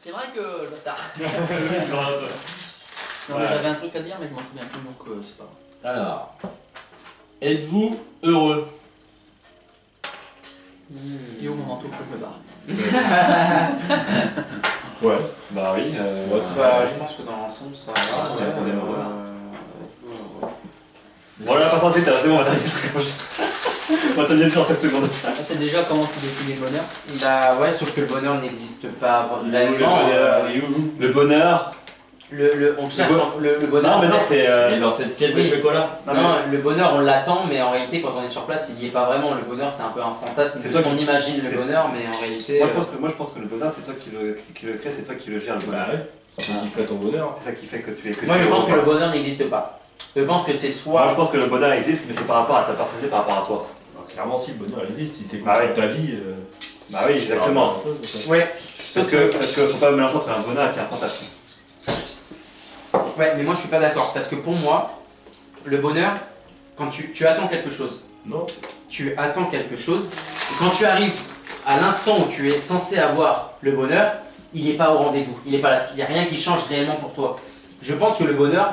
C'est vrai que le bâtard. Grave. Non, mais j'avais un truc à dire, mais je m'en souviens plus, donc c'est pas grave. Alors, êtes-vous heureux? Et au moment où je me barre. Ouais, bah oui. Bah, je pense que dans l'ensemble, ça va. Ouais, on est heureux. Voilà, passe ensuite, c'est bon, on va terminer le truc. On va tenir sur 7 secondes. C'est déjà comment tu définis le bonheur. Bah ouais, sauf que le bonheur n'existe pas vraiment. Le bonheur. On cherche le bonheur. Non, mais non, c'est. Et dans cette pièce de Oui. chocolat. Non, le bonheur on l'attend, mais en réalité, quand on est sur place, il n'y est pas vraiment. Le bonheur, c'est un peu un fantasme. C'est toi On qui- imagine c'est- le bonheur, mais en réalité. Moi, je pense que le bonheur, c'est toi qui le crée, c'est toi qui le gère, le bonheur. Bah ouais. C'est ce qui fait ton bonheur. C'est ça qui fait que tu es. Moi, je pense que le bonheur n'existe pas. Je pense que c'est Moi, je soit. pense que le bonheur existe, mais c'est par rapport à ta personnalité, par rapport à toi. Alors, clairement, si le bonheur il existe, si t'es Bah content ouais. de ta vie. Bah oui, exactement. Ouais. Parce que faut pas mélanger entre un bonheur et un fantasme. Ouais, mais moi, je suis pas d'accord. Parce que pour moi, le bonheur, quand tu attends quelque chose, Non. tu attends quelque chose, et quand tu arrives à l'instant où tu es censé avoir le bonheur, il n'est pas au rendez-vous, il n'est pas là, il n'y a rien qui change réellement pour toi. Je pense que le bonheur,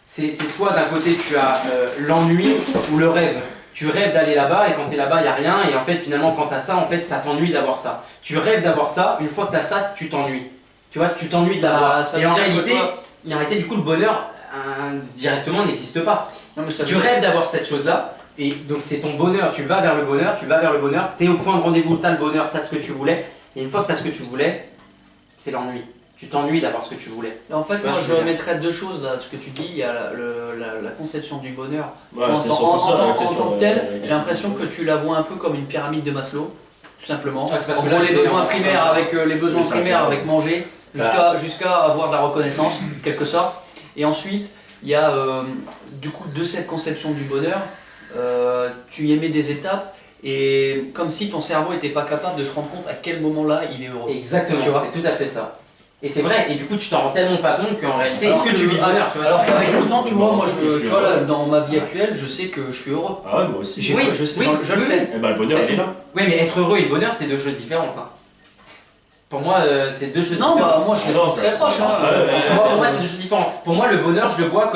c'est soit d'un côté tu as l'ennui ou le rêve. Tu rêves d'aller là-bas et quand tu es là-bas, il n'y a rien et en fait finalement quand tu as ça, en fait ça t'ennuie d'avoir ça. Tu rêves d'avoir ça, une fois que tu as ça, tu t'ennuies. Tu vois, tu t'ennuies de l'avoir. ça Et veut en dire que réalité, toi- du coup le bonheur directement n'existe pas. Non, mais ça Tu veut dire- rêves d'avoir cette chose-là, et donc c'est ton bonheur, tu vas vers le bonheur, t'es au point de rendez-vous, t'as le bonheur, t'as ce que tu voulais, et une fois que t'as ce que tu voulais, c'est l'ennui. Tu t'ennuies d'avoir ce que tu voulais. En fait, Ouais, moi je je veux dire. mettrais deux choses là, ce que tu dis, il y a la conception du bonheur. Ouais, en c'est tant- surtout ça, la en question, tant que tel, j'ai l'impression que tu la vois un peu comme une pyramide de Maslow, tout simplement. Ah, c'est parce En que gros, là, les je besoins vais- primaires avec les besoins Oui, ça, primaires clairement. avec manger, jusqu'à avoir de la reconnaissance, en quelque sorte. Et ensuite, il y a du coup de cette conception du bonheur, tu y émets des étapes. Et comme si ton cerveau n'était pas capable de se rendre compte à quel moment-là il est heureux. Exactement, Tu vois. c'est tout à fait ça. Et c'est vrai, et du coup tu t'en rends tellement pas compte qu'en réalité, Alors est-ce que tu vis le bonheur, tu vois, Alors c'est- qu'avec le temps, tu vois, moi, Je tu vois là, suis dans ma vie actuelle, je sais que je suis heureux. Ah ouais, moi aussi. J'ai- Oui, je oui, le oui. sais. Eh bah, le bonheur C'est il est tout. là. Oui, mais être heureux et le bonheur, c'est deux choses différentes. Hein. Pour moi, c'est deux choses Non, différentes. bah moi je Ah non, suis très ça- proche. Hein. ouais, ouais, Franchement, Pour moi, c'est deux choses différentes. Pour moi, le bonheur, je le vois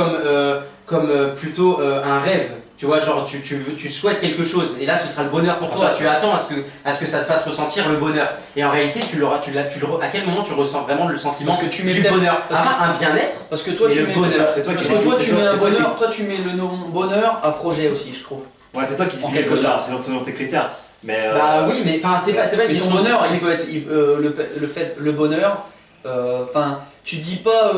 comme plutôt un rêve. Tu vois, genre, tu souhaites quelque chose, et là, ce sera le bonheur pour toi. Tu attends à ce que ça te fasse ressentir le bonheur. Et en réalité, à quel moment tu ressens vraiment le sentiment Parce que tu mets du peut-être- bonheur parce À part un bien-être, Parce que toi, et tu le mets bonheur, c'est toi parce qui- que toi, c'est tu toi- mets un c'est toi qui- bonheur. Toi, tu mets le nom bonheur à projet aussi, je trouve. Ouais, c'est toi qui En définis le quelque bonheur, c'est selon tes critères. Mais. bah oui, mais enfin, c'est pas une Mais ton question bonheur, c'est- il peut être le bonheur. Enfin, tu dis pas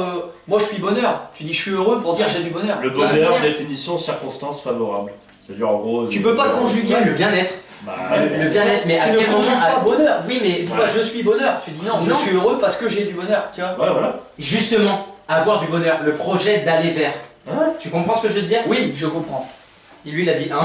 moi je suis bonheur. Tu dis je suis heureux pour dire j'ai du bonheur. Le Tu vois ce que je bonheur, veux dire définition, circonstances favorables. C'est-à-dire en gros. Tu peux pas conjuguer Ouais, le bien-être. Bah, Le bien-être, mais à Tu ne quel moment conjugues pas bonheur. Oui, mais Tu dis pas je suis bonheur. Tu dis non, je Non. suis heureux parce que j'ai du bonheur. Tu vois. Ouais, voilà. justement, avoir du bonheur, le projet d'aller vers. Ouais. Tu comprends ce que je veux te dire Oui, je comprends. Et lui, il a dit un.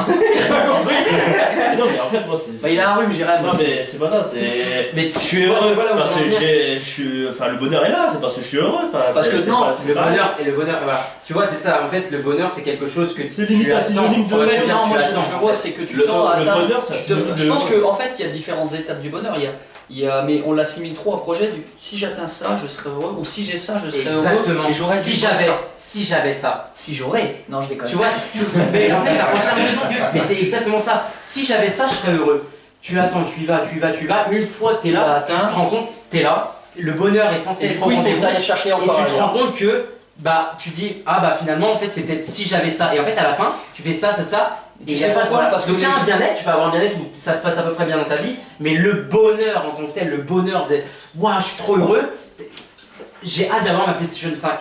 Non, mais en fait, moi, c'est. Bah, il a un rhume, j'irai. Non, mais c'est pas ça, c'est. Mais Je suis heureux voilà où parce je veux en que venir. je suis. Enfin, le bonheur est là, c'est parce que je suis heureux. Enfin, Parce que c'est non, pas- c'est Le pareil. bonheur et le bonheur, voilà. Tu vois, c'est ça. En fait, le bonheur, c'est quelque chose que C'est limite un synonyme de on va fait, se dire, Non, tu moi attends. je vois, c'est que tu Le- tends à le atteindre. bonheur, c'est un synonyme de Je pense heureux. qu'en fait, il y a différentes étapes du bonheur. Mais on l'assimile trop à projet. Si j'atteins ça, je serai heureux. Ou si j'ai ça, je serai heureux. Exactement. Et j'aurais Si du j'avais, bonheur. si j'avais ça. Si j'aurais. Non, je déconne. Tu vois, mais en fait, t'as entièrement raison. Mais c'est exactement ça. Si j'avais ça, je serais heureux. Tu attends, tu y vas. Une fois que t'es Tu l'as là, tu atteint. te rends compte, t'es là. Le bonheur est censé Et du être coup, au il faut que rendez-vous. tu ailles chercher Et encore tu te ailleurs. rends compte que, bah, tu dis, ah bah finalement, en fait, c'est peut-être si j'avais ça. Et en fait, à la fin, tu fais ça. Tu Et il y sais a pas de pourquoi voilà. Parce que Donc, les t'as un gens- bien-être, tu vas avoir un bien-être où ça se passe à peu près bien dans ta vie, mais le bonheur en tant que tel, le bonheur d'être, waouh, je suis trop heureux, j'ai hâte d'avoir ma PlayStation 5.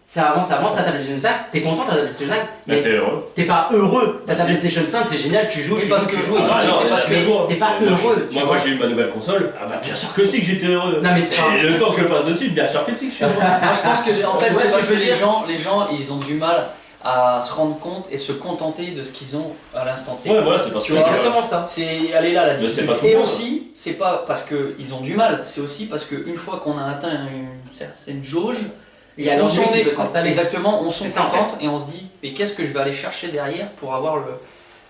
C'est avant, t'as ta PlayStation 5, t'es content, t'as ta PlayStation 5, Mais mais t'es heureux. t'es pas heureux. T'as ta Merci. PlayStation 5, c'est génial, tu joues, Oui, tu parce joues, que- tu joues, et Ah, tu non, joues, c'est parce mais que toi. t'es pas Moi, heureux. tu Moi, vois. quand j'ai eu ma nouvelle console, ah bah bien sûr que si que j'étais heureux. Non mais Et le temps que je passe dessus, bien sûr que si que je suis heureux. Moi, je pense que en fait, Tu vois c'est ce parce que que je veux dire les gens, ils ont du mal à se rendre compte et se contenter de ce qu'ils ont à l'instant T. Ouais, voilà, c'est parce c'est que. exactement ça. Elle est là la Mais c'est difficulté. pas tout Et le monde. aussi, c'est pas parce qu'ils ont du mal, c'est aussi parce qu'une fois qu'on a atteint une certaine jauge, Il y a on l'ennui s'en qui est peut s'installer. exactement, on s'en C'est ça, en contente et on se dit, mais qu'est-ce que je vais aller chercher derrière pour avoir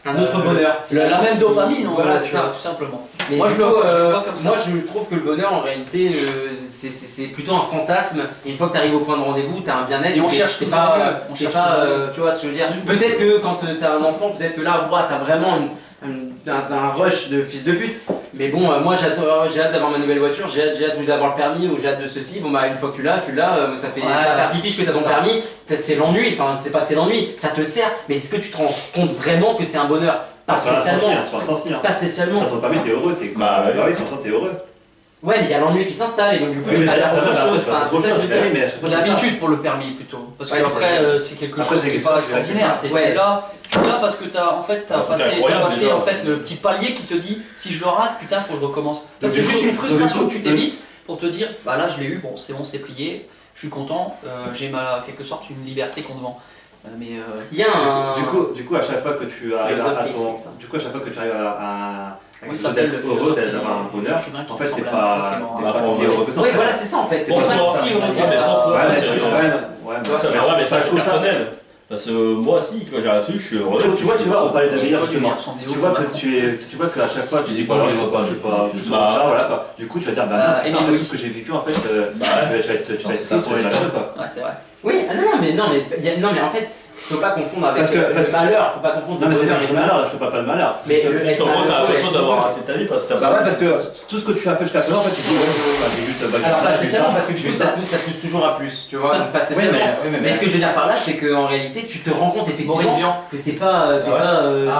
un autre bonheur. La même dopamine, Voilà, tu c'est ça. vois, tout simplement. Mais Moi, du je le coup, vois comme ça. moi je trouve que le bonheur en réalité c'est plutôt un fantasme. Et une fois que tu arrives au point de rendez-vous, tu as un bien-être. Et on cherche t'es toujours pas, mieux. On t'es cherche pas, toujours mieux. tu vois ce que je veux dire. Peut-être que quand tu as un enfant, peut-être que là, tu as vraiment un rush de fils de pute. Mais bon, moi j'ai hâte d'avoir ma nouvelle voiture, j'ai hâte d'avoir le permis ou j'ai hâte de ceci. Bon bah une fois que tu l'as, ça fait ça va faire 10 piges que tu as ton permis. Peut-être c'est l'ennui, enfin c'est pas que c'est l'ennui, ça te sert. Mais est-ce que tu te rends compte vraiment que c'est un bonheur? Pas spécialement. Pas spécialement. Quand ton permis, t'es heureux, Bah oui, sur ça, t'es heureux. Ouais, mais il y a l'ennui qui s'installe et donc du coup, Oui, tu mais vas là, faire autre ça, chose. ça, Enfin, c'est ça que je veux dire. mais à chaque fois, L'habitude pour le permis plutôt. Parce Ouais, qu'après, c'est quelque Après, chose c'est qui n'est quelque pas chose qui va extraordinaire. être C'est Ouais. tu l'as parce que t'as Un truc passé, incroyable, déjà. en fait, le petit palier qui te dit si je le rate, putain, faut que je recommence. Donc, C'est du juste coup- une frustration donc, que tu du coup- t'évites pour te dire bah là je l'ai eu, bon c'est plié, je suis content, j'ai quelque sorte une liberté qu'on te vend. Mais Il y a un. Du coup, à chaque fois que tu arrives à Philosophe ton. qui explique ça. Du coup, à chaque fois que tu arrives à oui, ça ça d'être s'appelle le heureux, philosophe d'avoir un bonheur, écrivain qui en fait, t'es ressemble à pas Clément. t'es Ah, pas pour si moi. heureux que ça. Oui, voilà, c'est ça en fait. T'es Pour pas toi, si heureux que mais ça. pour toi, Ouais, c'est c'est sûr. ouais, Mais ça, je c'est trouve ça. personnel. Parce que moi aussi, quand j'ai un truc, je suis heureux. Tu vois, on parlait de meilleur justement. Si Si tu vois qu'à chaque fois tu dis Moi, je les vois pas, je suis pas plus Bah. ça, voilà quoi. Du coup, tu vas dire bah Émile non, Louis. tout ce que j'ai vécu en fait, tu Bah, vas être triste, tu vas être malheureux quoi. Ouais, c'est vrai. Oui, non, mais en fait, faut pas confondre avec Parce que- le malheur, faut pas confondre Non mais le c'est bonheur et du le malheur. malheur, je te parle pas de malheur. Mais le Parce qu'en gros, t'as l'impression d'avoir raté ta vie parce que t'as Bah ouais, parce que tout ce que tu as fait jusqu'à présent, en fait, tu dis ouais, j'ai juste Alors pas j'ai spécialement ça, parce que du j'ai coup ça. ça pousse toujours à plus, tu vois, donc pas Oui, spécialement. mais Mais ce que je veux dire par là, c'est qu'en réalité, tu te rends compte Boris effectivement Vian. que t'es pas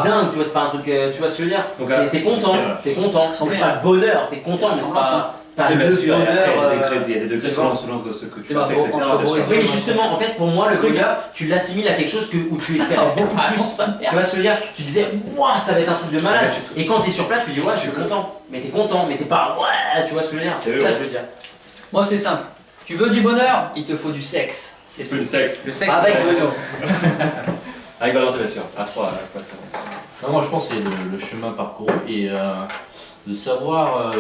dingue, tu vois, c'est pas un truc, tu vois ce que je veux dire. Donc, T'es content, Ils sont mais c'est bien. pas le bonheur, t'es content, mais c'est pas bien le sûr, et après, bonheur. il y a des degrés selon ce que tu as fait, entre etc. bien Boris sûr. Oui, mais justement, en fait, pour moi, le bonheur, tu l'assimiles à quelque chose où tu espérais beaucoup plus. Tu vois ce que je veux dire? Tu disais, ouah, ça va être un truc de malade. Et quand t'es sur place, tu dis, ouais, je suis content. Mais t'es content, mais t'es pas, ouais, tu vois ce que je veux dire? C'est C'est ça vrai. que je veux dire. Moi c'est simple. Tu veux du bonheur, il te faut du sexe. C'est tout. le sexe. Le sexe. Avec Bruno. Avec Valentin, bien sûr. À 3, Non, moi je pense que c'est le chemin parcouru et de savoir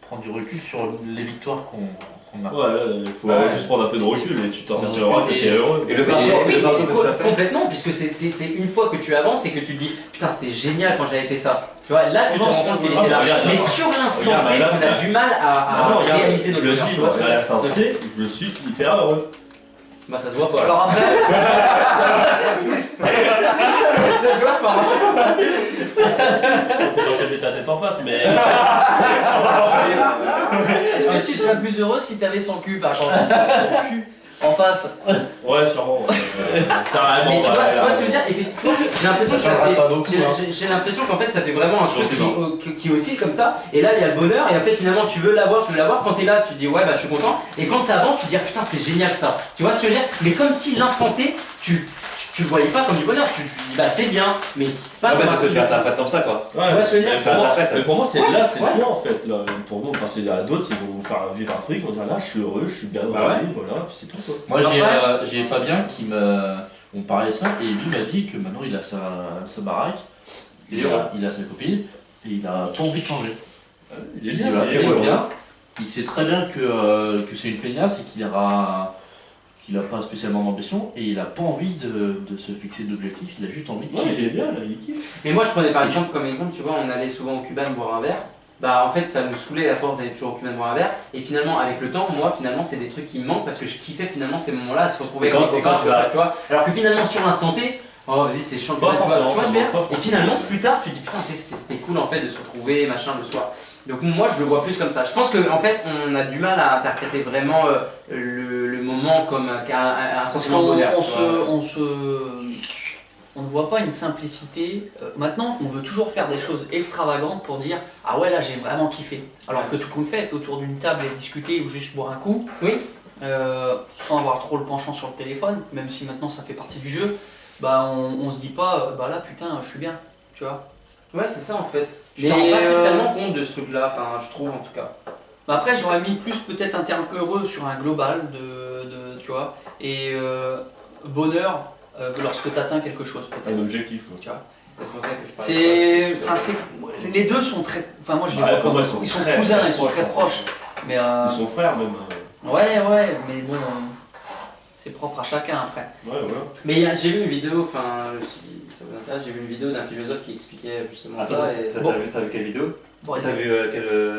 prendre du recul sur les victoires qu'on a. Ouais, il faut Ouais. juste prendre un peu de recul et tu t'en Prendre du apercevras que recul t'es heureux. Et le Oui, parcours, oui, le parcours mais que tu as fait. complètement, puisque c'est une fois que tu avances et que tu te dis putain c'était génial quand j'avais fait ça. Tu vois, là tu te Non, rends compte qu'il ah, était là. regarde, Mais regarde. sur l'instant Regarde, T, là, on a là. du mal Ah non, à regarde, réaliser je notre le bonheur. dis, Tu vois ce que à je veux dire? l'instant T, je suis hyper heureux. Bah ça se voit pas. Alors après, Ça se voit pas. Faut pas te mettre ta tête en face, mais. est-ce que tu serais plus heureux si t'avais son cul par contre? Son cul en face. Ouais, sûrement. Ça Mais vraiment tu vois ce que je veux dire? Effectivement, j'ai l'impression que Ça ça changera fait. pas beaucoup, hein. J'ai l'impression qu'en fait ça fait vraiment un truc Forcément. qui oscille comme ça. Et là il y a le bonheur et en fait finalement tu veux l'avoir. Quand t'es là tu dis ouais bah je suis content. Et quand t'avances tu te dis putain c'est génial ça. Tu vois ce que je veux dire? Mais comme si l'instant T tu le voyais pas comme du bonheur. Tu te dis bah c'est bien mais pas Ah ouais, comme un parce que truc tu de- l'interprètes comme ça quoi. Ouais, Tu vois ce que je veux dire? mais pour moi- Ça mais pour moi, c'est Ouais, là, c'est ouais. toi en fait. Là. Pour nous, parce qu'il y a d'autres, ils vont vous faire vivre un truc, ils vont dire là, je suis heureux, je suis bien dans Bah la ouais. vie, voilà, puis c'est tout quoi. Moi Alors, j'ai Fabien qui on parlait de ça et lui m'a dit que maintenant il a sa baraque, Il est heureux. il a sa copine et il a pas envie de changer. Il est Il bien, va il est il est heureux. bien. Il sait très bien que c'est une feignasse et qu'il a pas spécialement d'ambition et il a pas envie de se fixer d'objectifs, il a juste envie de Ouais, il kiffer. est bien, là, il kiffe. Mais moi je prenais par exemple comme exemple, tu vois, on allait souvent au Cuban boire un verre. Bah en fait ça nous saoulait à force d'aller toujours au Cuban boire un verre. Et finalement avec le temps, moi finalement c'est des trucs qui me manquent parce que je kiffais finalement ces moments-là à se retrouver Et quand- avec mes et quand copains, tu vas- tu vois. Alors que finalement sur l'instant T, oh vas-y c'est chiant, Pas tu vois forcément, ce que je veux dire. pas Et forcément. finalement plus tard tu te dis putain c'était cool en fait de se retrouver machin le soir. Donc moi je le vois plus comme ça. Je pense qu'en fait on a du mal à interpréter vraiment le moment comme un Parce sentiment de qu'on bonheur. on ne voit pas une simplicité. Maintenant, on veut toujours faire des choses extravagantes pour dire ah ouais là j'ai vraiment kiffé. Alors que tout qu'on fait autour d'une table et discuter ou juste boire un coup, Oui. sans avoir trop le penchant sur le téléphone, même si maintenant ça fait partie du jeu, bah on se dit pas bah là putain je suis bien, tu vois. Ouais c'est ça en fait. Je Mais, t'en rends pas spécialement compte de ce truc là, enfin je trouve en tout cas. Bah après j'aurais mis plus peut-être un terme heureux sur un global tu vois, et bonheur lorsque tu atteins quelque chose Un peut-être. objectif. quoi. Tu vois. C'est pour ça que je parle de ça. Les deux sont très. Enfin, moi je les Ouais, vois pour moi, comme. Ils sont cousins, ils sont très proches. Mais. Ils sont frères même. Ouais, mais bon. c'est propre à chacun après. Ouais, voilà. Mais j'ai vu une vidéo, enfin, si ça vous intéresse, j'ai vu une vidéo d'un philosophe qui expliquait justement ça. Et... T'as vu quelle vidéo? Bon, T'as vu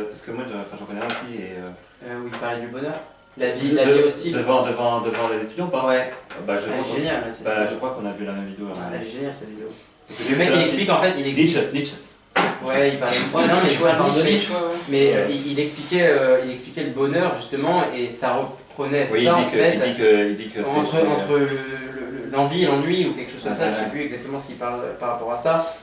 parce que moi j'en connais un aussi et. où il parlait du bonheur. La vie aussi. Devant les étudiants ou pas? Ouais, Bah, elle est géniale. Cette Bah, vidéo. je crois qu'on a vu la même vidéo. Elle est géniale cette vidéo. Le Le mec il explique en fait, il explique. Nietzsche. Ouais, il parlait de Ouais, non, mais je vois Nietzsche, Nietzsche, mais il expliquait le bonheur justement et ça reprenait Oui, ça en fait. il dit que Entre l'envie et l'ennui ou quelque chose comme ça, je sais Ouais. plus exactement ce qu'il parle par rapport à ça.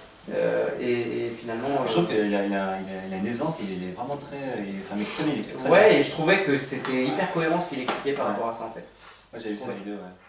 Et finalement. Je trouve qu'il a une aisance, il est vraiment très. Ça m'étonne, il explique très bien. Ouais, et je trouvais que c'était hyper cohérent ce qu'il expliquait par rapport à ça en fait. Moi j'ai vu cette vidéo, ouais.